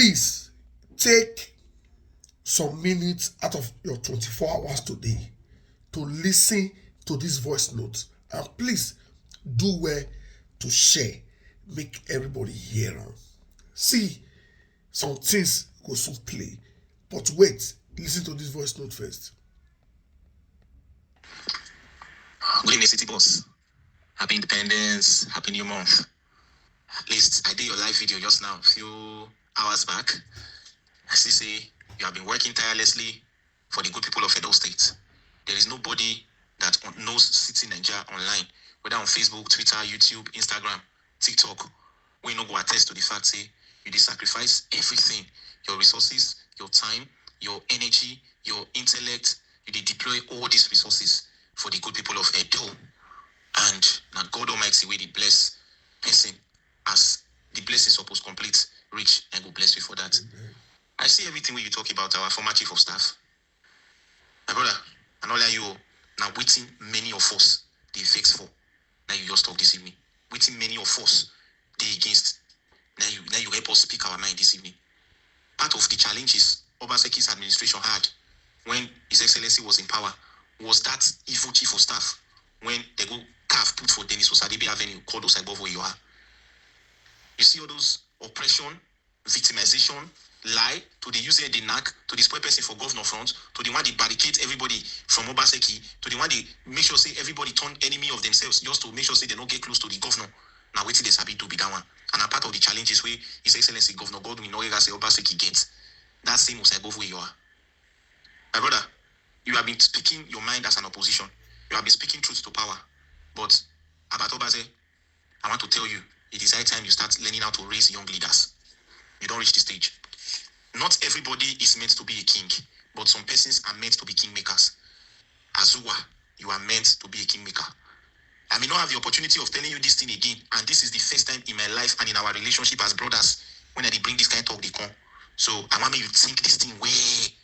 please take some minutes out of your 24 hours today to listen to this voice note, and please do well to share, make everybody hear am. See, some things go soon play, but wait, listen to this voice note first. Good evening, City Boss. Happy Independence, Happy New Month. At least I did your live video just now, a few hours back. I see say you have been working tirelessly for the good people of Edo State. There is nobody that knows City Nigeria online, whether on Facebook, Twitter, YouTube, Instagram, TikTok, we no go attest to the fact say you did sacrifice everything, your resources, your time, your energy, your intellect, you did deploy all these resources for the good people of Edo. And now God Almighty will bless person as the blessing supposed complete, rich, and go bless you for that. Amen. I see everything when you talk about our former chief of staff. My brother, and all you now waiting many of us they vex for. Now you just talk this evening. Waiting many of us they against. Now you help us speak our mind this evening. Part of the challenges Obaseki's administration had when His Excellency was in power was that evil chief of staff when they go calf put for Dennis Osadebe Avenue called Osaibovo you are. You see all those oppression, victimization, lie, to the user the knack, to the spoil person for governor front, to the one they barricade everybody from Obaseki, to the one they make sure say everybody turn enemy of themselves just to make sure say they don't get close to the governor. Now wait till they sabi to be that one. And a part of the challenges where His Excellency Governor Godwin Norega say Obaseki gets. That same Osaibovo you are. My brother, you have been speaking your mind as an opposition. You have been speaking truth to power. But about Obase, I want to tell you, it is high time you start learning how to raise young leaders. You don't reach the stage. Not everybody is meant to be a king, but some persons are meant to be kingmakers. Azuwa, you are meant to be a kingmaker. I may not have the opportunity of telling you this thing again, and this is the first time in my life and in our relationship as brothers when I bring this kind of talk, they come. So I want me to think this thing way.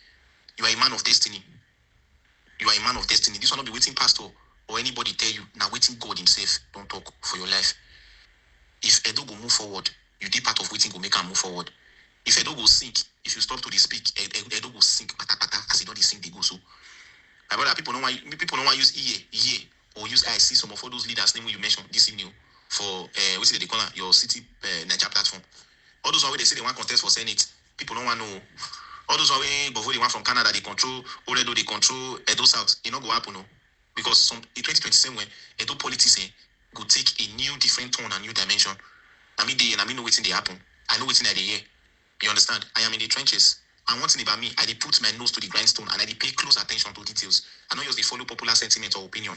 You are a man of destiny. You are a man of destiny. This will not be waiting pastor or anybody tell you. Now waiting God himself. Don't talk for your life. If Edo go move forward, you did part of waiting go make her move forward. If Edo go sink, if you stop to the speak, Edo go sink pata pata as he don't sink they go so. My brother, people don't want use EA or use I see some of all those leaders name you mentioned this evening for what's it they call your city Nigeria platform. All those where they say they want contest for Senate, people don't want to know. All those way before they want from Canada, they control Oredo, they control Edo South. It not go happen, no. Because in 2027 when Edo politics go take a new different tone and new dimension. I mean know what's in they happen. I know what's in the year. You understand? I am in the trenches. And one thing about me, I put my nose to the grindstone and I pay close attention to details. I don't just follow popular sentiment or opinion.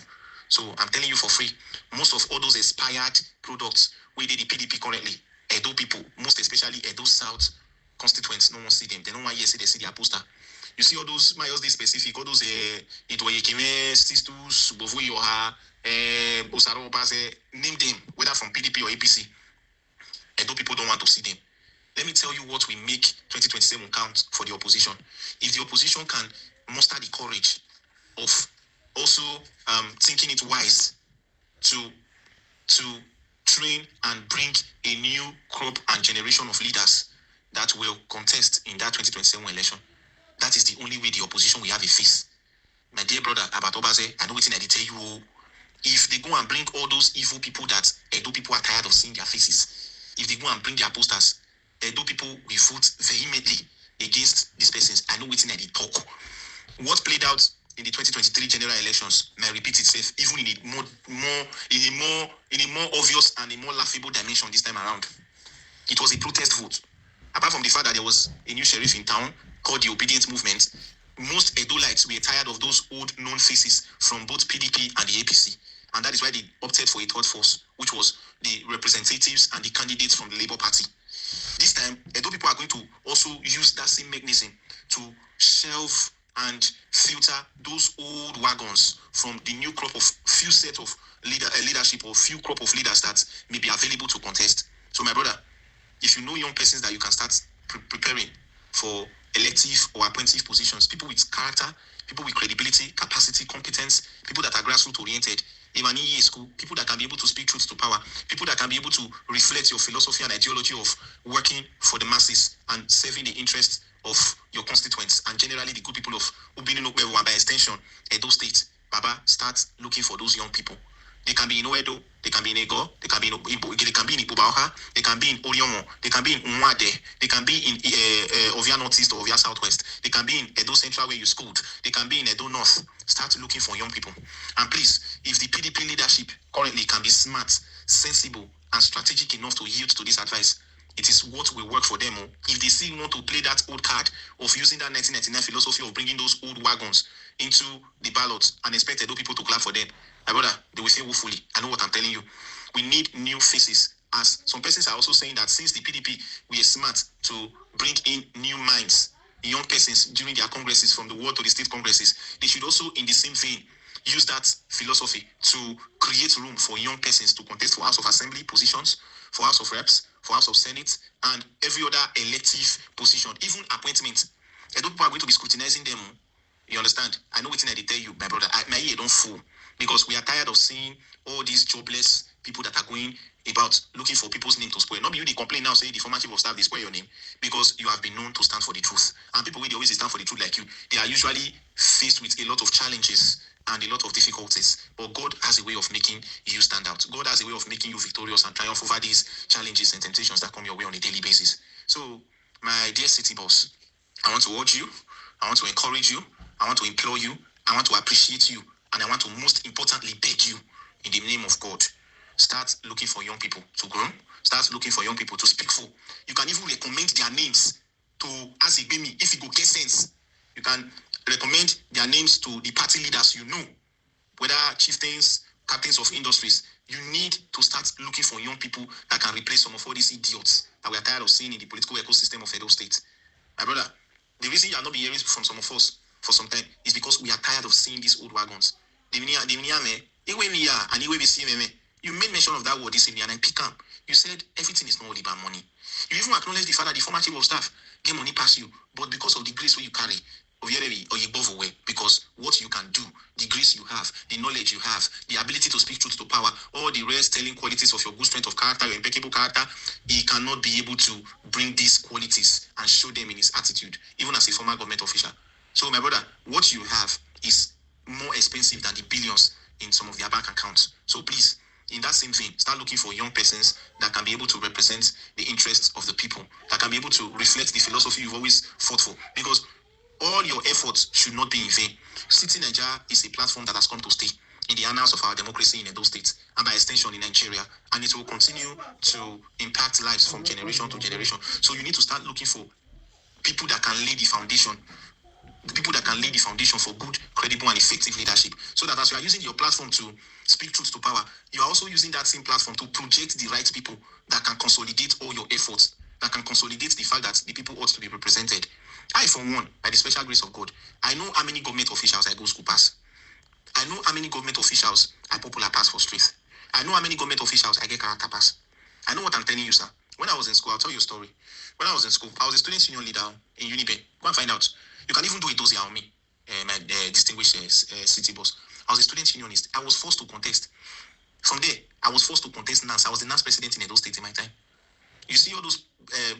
So I'm telling you for free, most of all those expired products we did the PDP currently, Edo people, most especially Edo South constituents, no one see them. They don't want to see they see their poster. You see all those, my yours specific, all those Itoyekime, Sistus, Bovu Yoha, Osaro Baze, name them, whether from PDP or APC. Edo people don't want to see them. Let me tell you what we make 2027 count for the opposition. If the opposition can muster the courage of also thinking it wise to train and bring a new crop and generation of leaders that will contest in that 2027 election, that is the only way the opposition will have a face. My dear brother, about Obaze, I know what I tell you. If they go and bring all those evil people that Edo people are tired of seeing their faces, if they go and bring their posters, Edo people will vote vehemently against these persons. I know what I talk. What played out in the 2023 general elections may repeat itself, even in a more obvious and a more laughable dimension this time around. It was a protest vote. Apart from the fact that there was a new sheriff in town called the Obedient Movement, most Edolites were tired of those old known faces from both PDP and the APC. And that is why they opted for a third force, which was the representatives and the candidates from the Labour Party. This time, Edo people are going to also use that same mechanism to shelve and filter those old wagons from the new crop of few set of leadership or few crop of leaders that may be available to contest. So my brother, if you know young persons that you can start preparing for elective or appointive positions, people with character, people with credibility, capacity, competence, people that are grassroots oriented, Imani school, people that can be able to speak truth to power, people that can be able to reflect your philosophy and ideology of working for the masses and serving the interests of your constituents and generally the good people of Ubinunukwe and by extension, Edo State. Baba, start looking for those young people. They can be in Oedo, they can be in Ego, they can be in Ibo, they can be in Ibubaoha, they can be in Oriomo, they can be in Nwade, they can be in Ovia Northeast or Ovia Southwest, they can be in Edo Central where you schooled, they can be in Edo North. Start looking for young people. And please, if the PDP leadership currently can be smart, sensible, and strategic enough to yield to this advice, it is what will work for them. If they still want to play that old card of using that 1999 philosophy of bringing those old wagons into the ballot and expect Edo people to clap for them, my brother, they will say woefully. I know what I'm telling you. We need new faces. As some persons are also saying that since the PDP, we are smart to bring in new minds, young persons during their congresses from the world to the state congresses, they should also, in the same vein, use that philosophy to create room for young persons to contest for House of Assembly positions, for House of Reps, for House of Senate, and every other elective position, even appointments. I don't people are going to be scrutinizing them. You understand? I know what I tell you, my brother. My ear don't fool because we are tired of seeing all these jobless people that are going about looking for people's name to spoil. Not be you they complain now, say the former chief of staff they spoil your name because you have been known to stand for the truth. And people when they always stand for the truth like you, they are usually faced with a lot of challenges and a lot of difficulties. But God has a way of making you stand out. God has a way of making you victorious and triumph over these challenges and temptations that come your way on a daily basis. So, my dear city boss, I want to urge you, I want to encourage you, I want to implore you, I want to appreciate you, and I want to most importantly beg you in the name of God. Start looking for young people to grow. Start looking for young people to speak for. You can even recommend their names to Azibemi if you go get sense. You can recommend their names to the party leaders you know, whether chieftains, captains of industries. You need to start looking for young people that can replace some of all these idiots that we are tired of seeing in the political ecosystem of Edo State. My brother, the reason you are not being hearing from some of us for some time is because we are tired of seeing these old wagons. You made mention of that word this evening and I pick up. You said everything is not all about money. You even acknowledge the fact that the former chief of staff get money past you, but because of the grace where you carry, or you above away, because what you can do, the grace you have, the knowledge you have, the ability to speak truth to power, all the rare telling qualities of your good strength of character, your impeccable character, he cannot be able to bring these qualities and show them in his attitude, even as a former government official. So, my brother, what you have is more expensive than the billions in some of their bank accounts. So please, in that same vein, start looking for young persons that can be able to represent the interests of the people, that can be able to reflect the philosophy you've always fought for. Because all your efforts should not be in vain. City Nigeria is a platform that has come to stay in the annals of our democracy in Edo State and by extension in Nigeria, and it will continue to impact lives from generation to generation. So you need to start looking for people that can lay the foundation, people that can lay the foundation for good, credible, and effective leadership. So that as you are using your platform to speak truth to power, you are also using that same platform to project the right people that can consolidate all your efforts, that can consolidate the fact that the people ought to be represented. I, for one, by the special grace of God, I know how many government officials I go school pass. I know how many government officials I popular pass for streets. I know how many government officials I get character pass. I know what I'm telling you, sir. When I was in school, I'll tell you a story. When I was in school, I was a student senior leader in Uniben. Go and find out. You can even do a dossier on me, my distinguished city boss. I was a student unionist. I was forced to contest. From there, I was forced to contest NAS. I was the NAS president in Edo State in my time. You see all those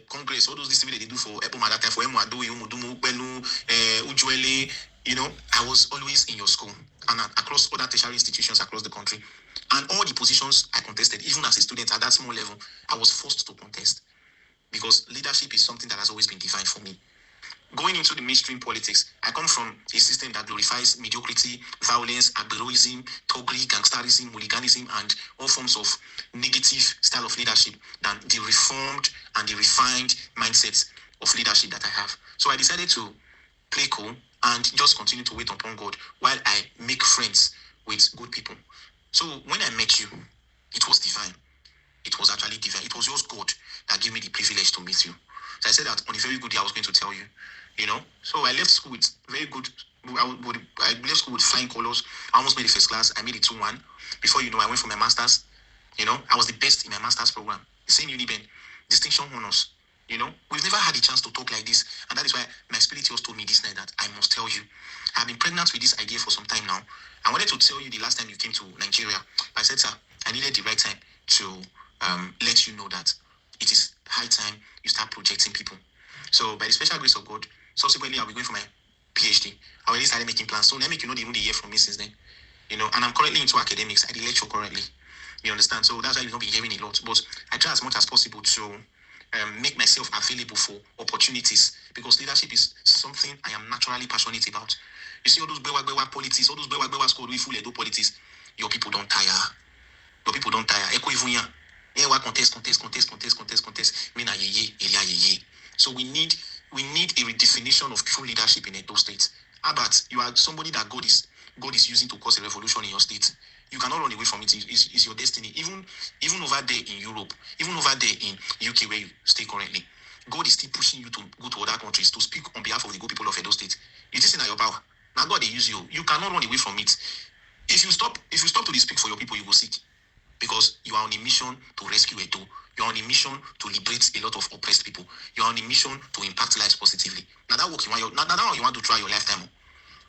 congress, all those distributors they do for Epo Madata, for Emuadu, Umudumu, Benu, Ujuele, I was always in your school and across other tertiary institutions across the country. And all the positions I contested, even as a student at that small level, I was forced to contest because leadership is something that has always been defined for me. Going into the mainstream politics, I come from a system that glorifies mediocrity, violence, aberroism, thuggery, gangsterism, hooliganism, and all forms of negative style of leadership than the reformed and the refined mindsets of leadership that I have. So I decided to play cool and just continue to wait upon God while I make friends with good people. So when I met you, it was divine. It was actually divine. It was just God that gave me the privilege to meet you. So I said that on a very good day, I was going to tell you, So I left school with very good, I left school with flying colors. I almost made the first class. I made it 2-1. Before you know, I went for my master's. I was the best in my master's program. The same Uniben, distinction honors. We've never had a chance to talk like this. And that is why my spirit just told me this night that I must tell you. I've been pregnant with this idea for some time now. I wanted to tell you the last time you came to Nigeria. I said, sir, I needed the right time to let you know that it is high time you start projecting people. So by the special grace of God, subsequently I'll be going for my PhD. I already started making plans. So let me even the year from me since then. And I'm currently into academics. I lecture currently. You understand? So that's why you'll not be hearing a lot. But I try as much as possible to make myself available for opportunities, because leadership is something I am naturally passionate about. You see all those bewa politics, all those bewa squad we full Edo politics. Your people don't tire. Your people don't tire. Eko ivunya. Contest. Me na ye. So we need a redefinition of true leadership in Edo State. But you are somebody that God is using to cause a revolution in your state. You cannot run away from it. It's your destiny. Even over there in Europe, even over there in UK where you stay currently, God is still pushing you to go to other countries to speak on behalf of the good people of Edo State. It is in your power. Now God they use you. You cannot run away from it. If you stop to speak for your people, you will seek. Because you are on a mission to rescue Edo. You are on a mission to liberate a lot of oppressed people. You are on a mission to impact lives positively. Now that work you want to try your lifetime.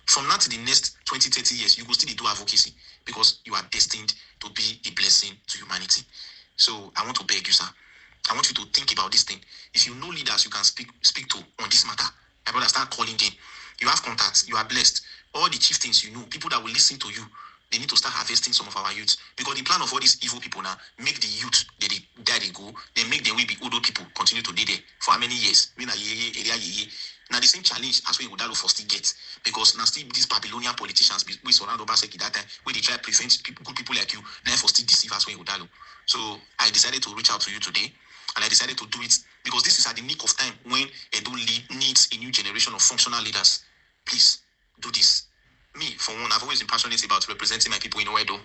From now to the next 20, 30 years, you will still do advocacy, because you are destined to be a blessing to humanity. So I want to beg you, sir. I want you to think about this thing. If you know leaders you can speak to on this matter, my brother, start calling them. You have contacts. You are blessed. All the chieftains you know, people that will listen to you, they need to start harvesting some of our youth. Because the plan of all these evil people now, make the youth, they go, they make them will be older people, continue to do there. For how many years? Now the same challenge as we would have first get. Because now still these Babylonian politicians, we surround Obaseki that time, where they try to prevent good people like you, now for still deceive us when you would have. So I decided to reach out to you today. And I decided to do it because this is at the nick of time when Edo needs a new generation of functional leaders. Please do this. Me, for one, I've always been passionate about representing my people in Edo.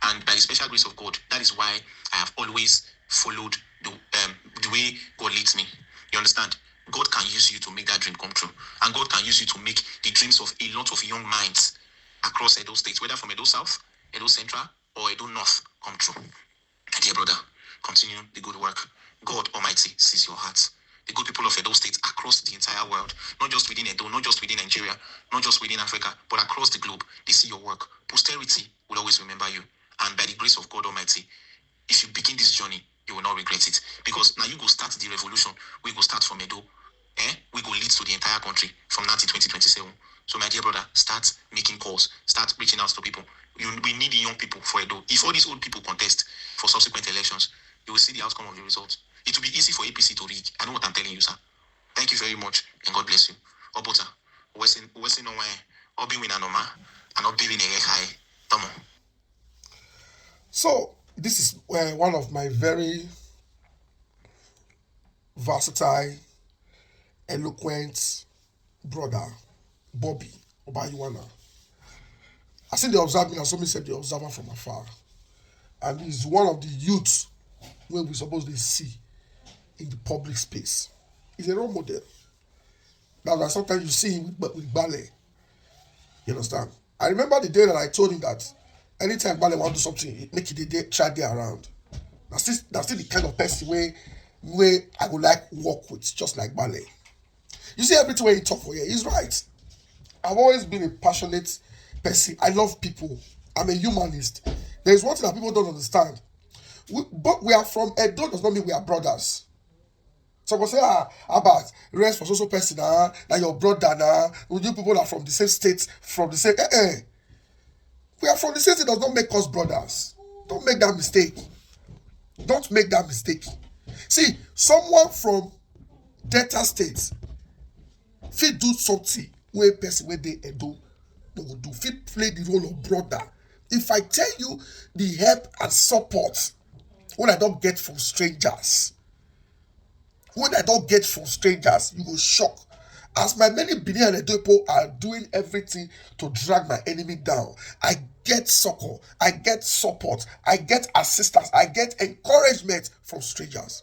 And by the special grace of God, that is why I have always followed the way God leads me. You understand? God can use you to make that dream come true. And God can use you to make the dreams of a lot of young minds across Edo States, whether from Edo South, Edo Central, or Edo North, come true. My dear brother, continue the good work. God Almighty sees your heart. The good people of Edo State across the entire world, not just within Edo, not just within Nigeria, not just within Africa, but across the globe, they see your work. Posterity will always remember you. And by the grace of God Almighty, if you begin this journey, you will not regret it. Because now you go start the revolution. We go start from Edo. We go lead to the entire country from now to 2027. So my dear brother, start making calls. Start reaching out to people. We need young people for Edo. If all these old people contest for subsequent elections, you will see the outcome of the results. It will be easy for APC to rig. I know what I'm telling you, sir. Thank you very much, and God bless you. Obota, Western no way, Obi Winanoma, and Obi Winehai, Tomo. So this is one of my very versatile, eloquent brother, Bobby Obayuwana. I see they observe me, and somebody said they observe him from afar. And he's one of the youths where we supposed to see in the public space. He's a role model. That's why sometimes you see him with ballet. You understand? I remember the day that I told him that anytime ballet want to do something, make it try there around. That's still the kind of person where I would like work with, just like ballet. You see everything where he talk for here, he's right. I've always been a passionate person. I love people. I'm a humanist. There's one thing that people don't understand. But we are from Edo does not mean we are brothers. Someone say, about rest for social person, that your brother, you people are from the same state, from the same. We are from the same state does not make us brothers. Don't make that mistake. Don't make that mistake. See, someone from Delta State, fit do something where person where they Edo, they will do. Fit play the role of brother. If I tell you the help and support when I don't get from strangers, you go shock. As my many billion people are doing everything to drag my enemy down, I get succor, I get support, I get assistance, I get encouragement from strangers.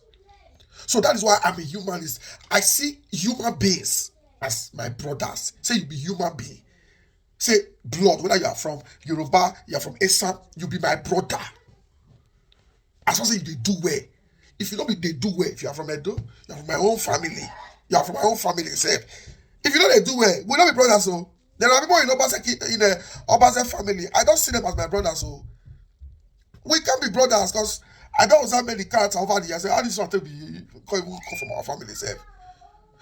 So that is why I'm a humanist. I see human beings as my brothers. Say you be human being. Say blood, whether you are from Yoruba, you are from Esa, you be my brother. As I say, you do well. if you know me, they do well. If you are from Edo, you are from my own family. You are from my own family, sef. If you know they do well, we don't be brothers. So there are people in the Obase family. I don't see them as my brothers. So we can be brothers because I don't have many characters over the years. How this one to be come from our family, sef.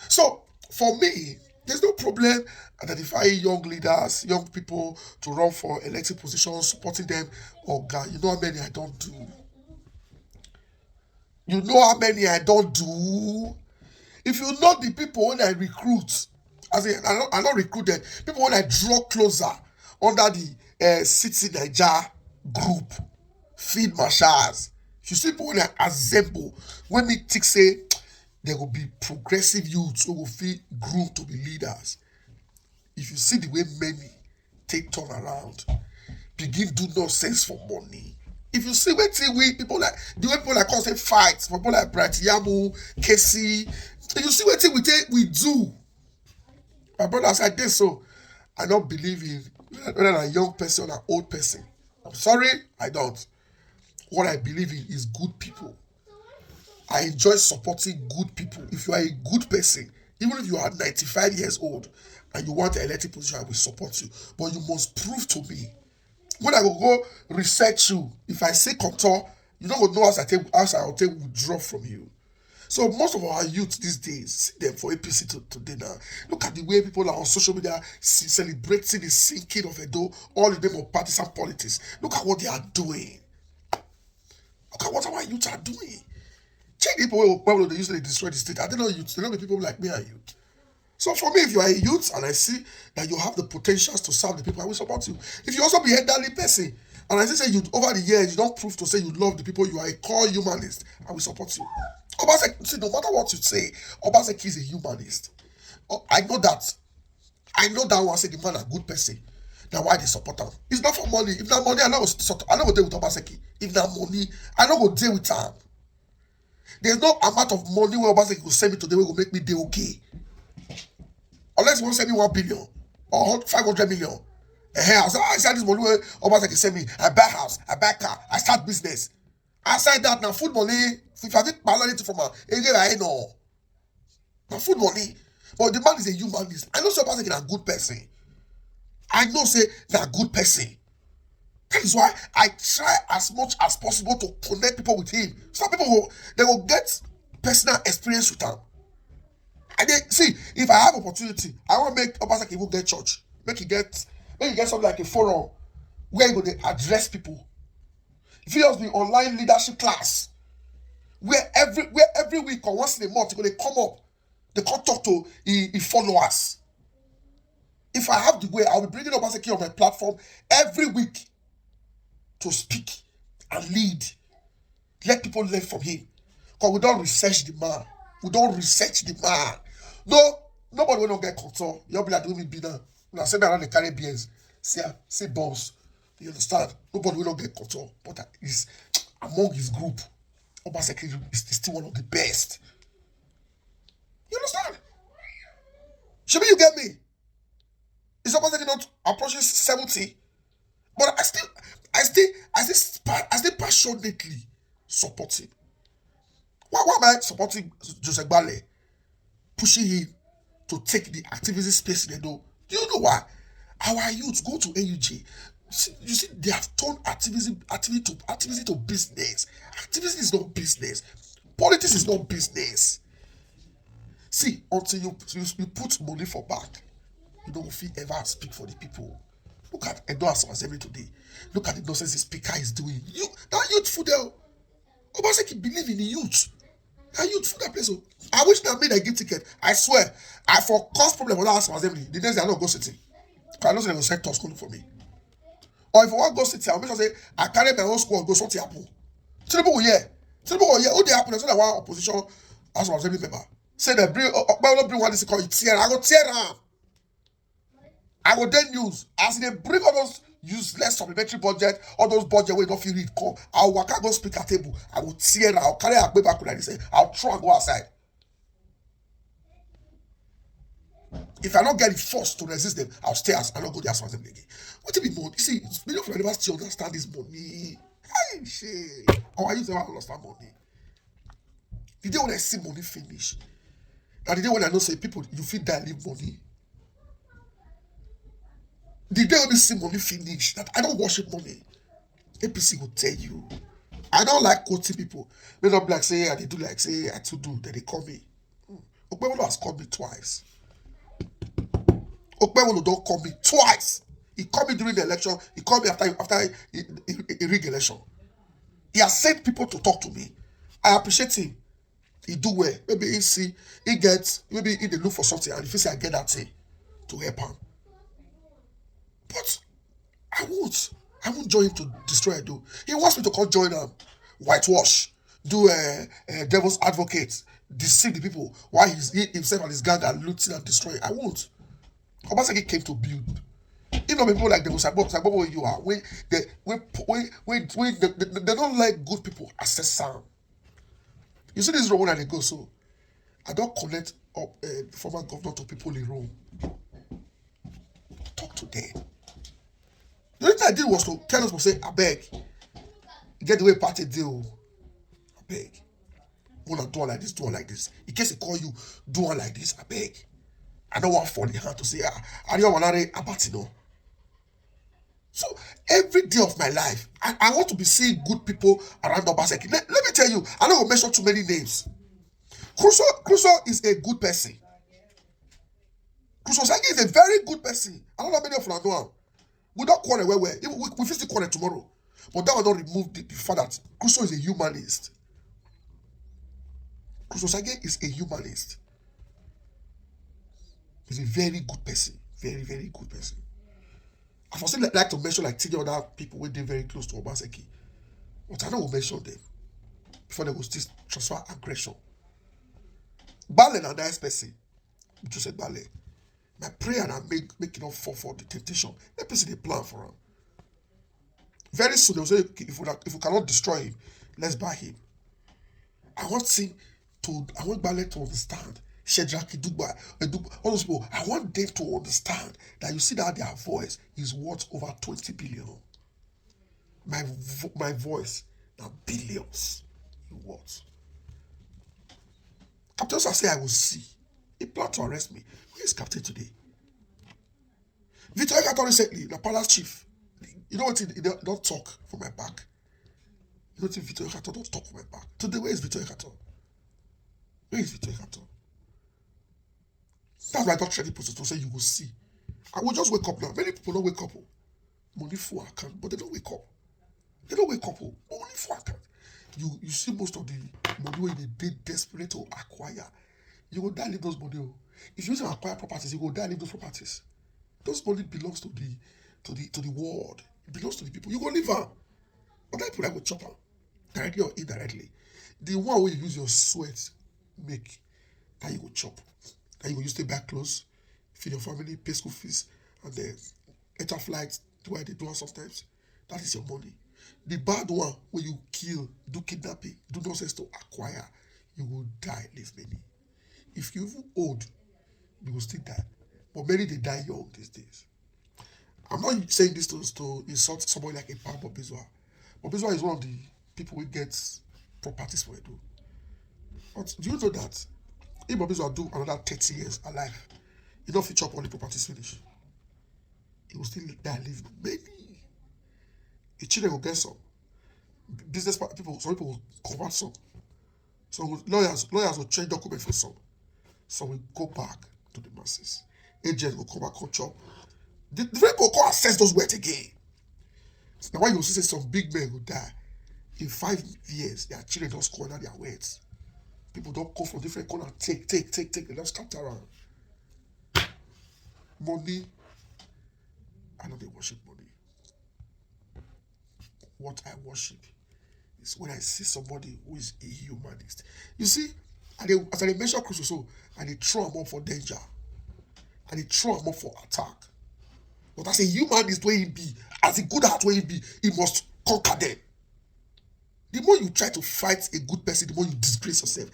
So for me, there's no problem identifying young leaders, young people to run for elected positions, supporting them. Oh God, you know how many I don't do. You know how many I don't do. If you know the people when I recruit, as in, I don't recruit them, people when I draw closer under the City Niger group, field marshals. If you see people when I assemble, when me think say there will be progressive youths who will feel groomed to be leaders. If you see the way many take turn around, begin do nonsense for money. If you see what we people like the way people like us say fight for people like Bright Yamu, Casey, if you see what we do. My brother said this, so I don't believe in whether a young person or an old person. I'm sorry, I don't. What I believe in is good people. I enjoy supporting good people. If you are a good person, even if you are 95 years old and you want an elected position, I will support you. But you must prove to me. When I will go research you, if I say contour, you don't know as I will take withdraw from you. So most of our youth these days, see them for APC today now. Look at the way people are on social media celebrating the sinking of Edo, all in the name of partisan politics. Look at what they are doing. Look at what our youth are doing. Check the people they usually destroy the state. I don't know youth. They don't be people like me and you. So for me, if you are a youth and I see that you have the potentials to serve the people, I will support you. If you also be an elderly person and I say you over the years you don't prove to say you love the people, you are a core humanist, I will support you. Obaseki, see, no matter what you say, Obaseki is a humanist. I know that. I know that one say the man a good person. Now why they support him? It's not for money. If not money, I don't go deal with Obaseki. If not money, I don't go deal with him. There's no amount of money where Obaseki will send me today will make me deal okay. Unless you want to send me 1 billion or 500 million. I said this money where Obaseki send me. I buy house, I buy car, I start business. Aside that, now food money, if I think balance from a I know. Now food money. But the man is a humanist. I know say Obaseki is a good person. I know say they're a good person. That is why I try as much as possible to connect people with him. Some people will get personal experience with him. And they see, if I have opportunity, I want to make Obaseki even get church. Make you get something like a forum where you go to address people. If you just be online leadership class, where every week or once in a month, they come up, they come talk to followers. If I have the way, I'll be bringing Obaseki on my platform every week to speak and lead. Let people learn from him. Because we don't research the man. We don't research the man. No, nobody will not get control. You'll be like doing me be now. When I say that around the Caribbeans, say bombs. You understand? Nobody will not get control. But that is among his group. Obaseki is still one of the best. You understand? Should you get me? Is Obaseki not approaching 70? But I still passionately support him. Why am I supporting Joseph Bale? Pushing him to take the activity space in Edo. Do you know why? Our youth go to AUJ. You see, they have turned activity to business. Activism is not business. Politics is not business. See, until you put money for back, you don't feel ever speak for the people. Look at Edo Assembly today. Look at the nonsense the speaker is doing. That youthful there. Obaseki believe in the youth. That youthful that place. I wish they made a gift ticket. I swear, I for cause problem with that Assembly. The next day I don't go city. Because I know they will set school for me. Or if I want to go city, I'll make sure say I carry my own school and go something happen. Tinubu will hear. Who they happen? So that one opposition House of Assembly member. Say they bring one this called tear. I go tear am. I will then use as they bring all those useless supplementary budget, all those budget where you don't feel it come. I'll walk out, go speak at table. I will tear. I'll carry a back like this. I'll throw and go outside. If I don't get it forced to resist them, I'll stay as I don't go there as again. What do you mean money? You see, many of you never still understand this money. Hey, shit. Or I use never understand money. The day when I see money finish, and the day when I know say people you fit die leave money. The day when you see money finish, that I don't worship money. APC will tell you. I don't like quoting people. May not be like say I they do like say I to do, then they call me. Okpewolo has called me twice. Okpewolo don't call me twice. He called me during the election. He called me after a rig election. He has sent people to talk to me. I appreciate him. He do well. Maybe he see, he gets, maybe he dey look for something, and if he say I get that thing to help him. But I won't join him to destroy Edo. He wants me to come join him, whitewash, do a devil's advocate, deceive the people while he himself and his gang are looting and destroying. I won't. Obaseki came to build. You know, people like the Musagbo where you are, they don't like good people access sound. You see this room when they go, so I don't connect up former governor to people in Rome. Talk to them. The only thing I did was to tell us to say, I beg, get the way party deal. I beg. Wanna do one like this, do one like this. In case they call you, do one like this, I beg. I don't want for the hand to say, I don't want to abatino. So every day of my life, I want to be seeing good people around Obaseki. Let me tell you, I don't mention too many names. Crusoe is a good person. Crusoe Sagi is a very good person. I don't know many of you know. We don't quarrel where we still quarrel tomorrow. But that will not remove the fact that Crusoe is a humanist. Crusoe Sagi is a humanist. He's a very good person. Very, very good person. I also like to mention like 10 other people who are very close to Obaseki. But I don't mention them before they will still transfer aggression. Bale na nice person. You just said Bale. My prayer and I make it not fall for the temptation. Let person they plan for him. Very soon they will say, if we cannot destroy him, let's buy him. I want Bale to understand. Shedraki Dugba, all those people. I want them to understand that you see that their voice is worth over 20 billion. My voice now billions. What? Captain I say I will see. He planned to arrest me. Where is Captain today? Victor Ekato recently, the palace chief. You know what? He don't talk for my back. You know what? Victor Ekato don't talk for my back. Today, where is Victor Ekato? Where is Victor Ekato? That's why I don't training process to say you will see. I will just wake up now. Many people don't wake up. Money for account, but they don't wake up. They don't wake up. Money for account. You see most of the money when they did desperate to acquire. You go die leave those money. If you use to acquire properties, you go die leave those properties. Those money belongs to the world. It belongs to the people. You go live on. But that people that go chop on, directly or indirectly. The one where you use your sweat make, that you go chop. That you go use to buy clothes, feed your family, pay school fees, and then enter flights, do what they do sometimes. That is your money. The bad one where you kill, do kidnapping, do nonsense to acquire, you will die, leave many. If you're even old, you will still die. But many they die young these days. I'm not saying this to insult somebody like a Pam Bobizwa. Bobizwa is one of the people who gets properties for Edo. But do you know that if Bobizwa do another 30 years alive, he don't feature up all the properties finish. He will still die live many. The children will get some. Business people, some people will convert some. So lawyers will change documents for some. Some will go back to the masses. Agents will come back on chop. The people will assess those words again. Now why you see some big men will die. In 5 years, their children don't squander their words. People don't come from different corners, take. They don't start around. Money, I know they worship money. What I worship is when I see somebody who is a humanist. You see, as I mentioned Crusoe, and they throw them up for danger, and they throw them up for attack. But as a humanist where he be, as a good heart where he be, he must conquer them. The more you try to fight a good person, the more you disgrace yourself.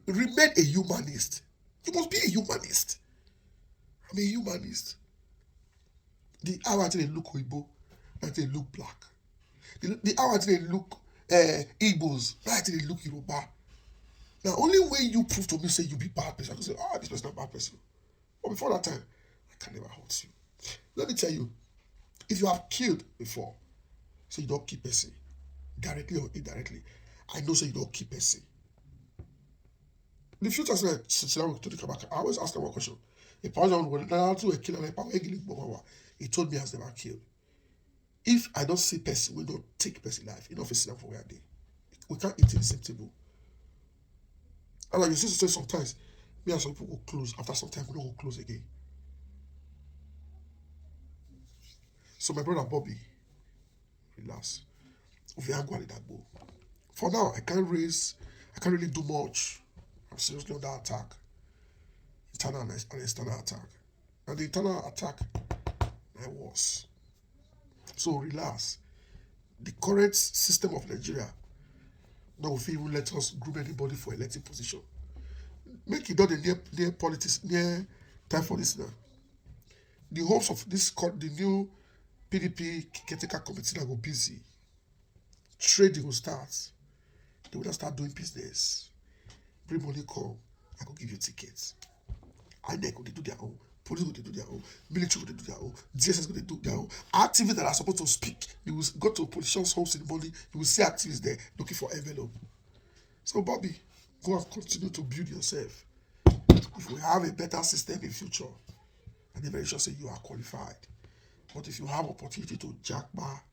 Remain a humanist. You must be a humanist. I'm a humanist. The hour until they look Oibo, until they look black. The hour until they look Igbos, until they look Yoruba. Now, only when you prove to me, say you be bad person, I can say, this person is not a bad person. But before that time, I can never hurt you. Let me tell you, if you have killed before, so you don't keep person, directly or indirectly, I know so you don't keep person. The future said, I always ask them one question. A person when to a killer, he told me has never killed. If I don't see person, we don't take person life, enough is enough for where they. We can't eat in the same table. And like you see, say sometimes, me and some people go close. After some time, we don't go close again. So my brother Bobby, relax. For now, I can't really do much. I'm seriously under attack. Internal and external attack. And the internal attack, I was. So relax. The current system of Nigeria, now if even let us group anybody for elected position. Make it done near politics, near time for this now. The hopes of the new PDP caretaker committee that go busy. Trading will start. They will not start doing business. Bring money come, I go give you tickets. INEC go they do their own, police go they do their own, military go they do their own, DSS go they do their own. Activists that are supposed to speak, you will go to a politician's house in the morning, you will see activists there looking for envelope. So Bobby, go and continue to build yourself. If we have a better system in future, I'm very sure say you are qualified. But if you have opportunity to jackpot,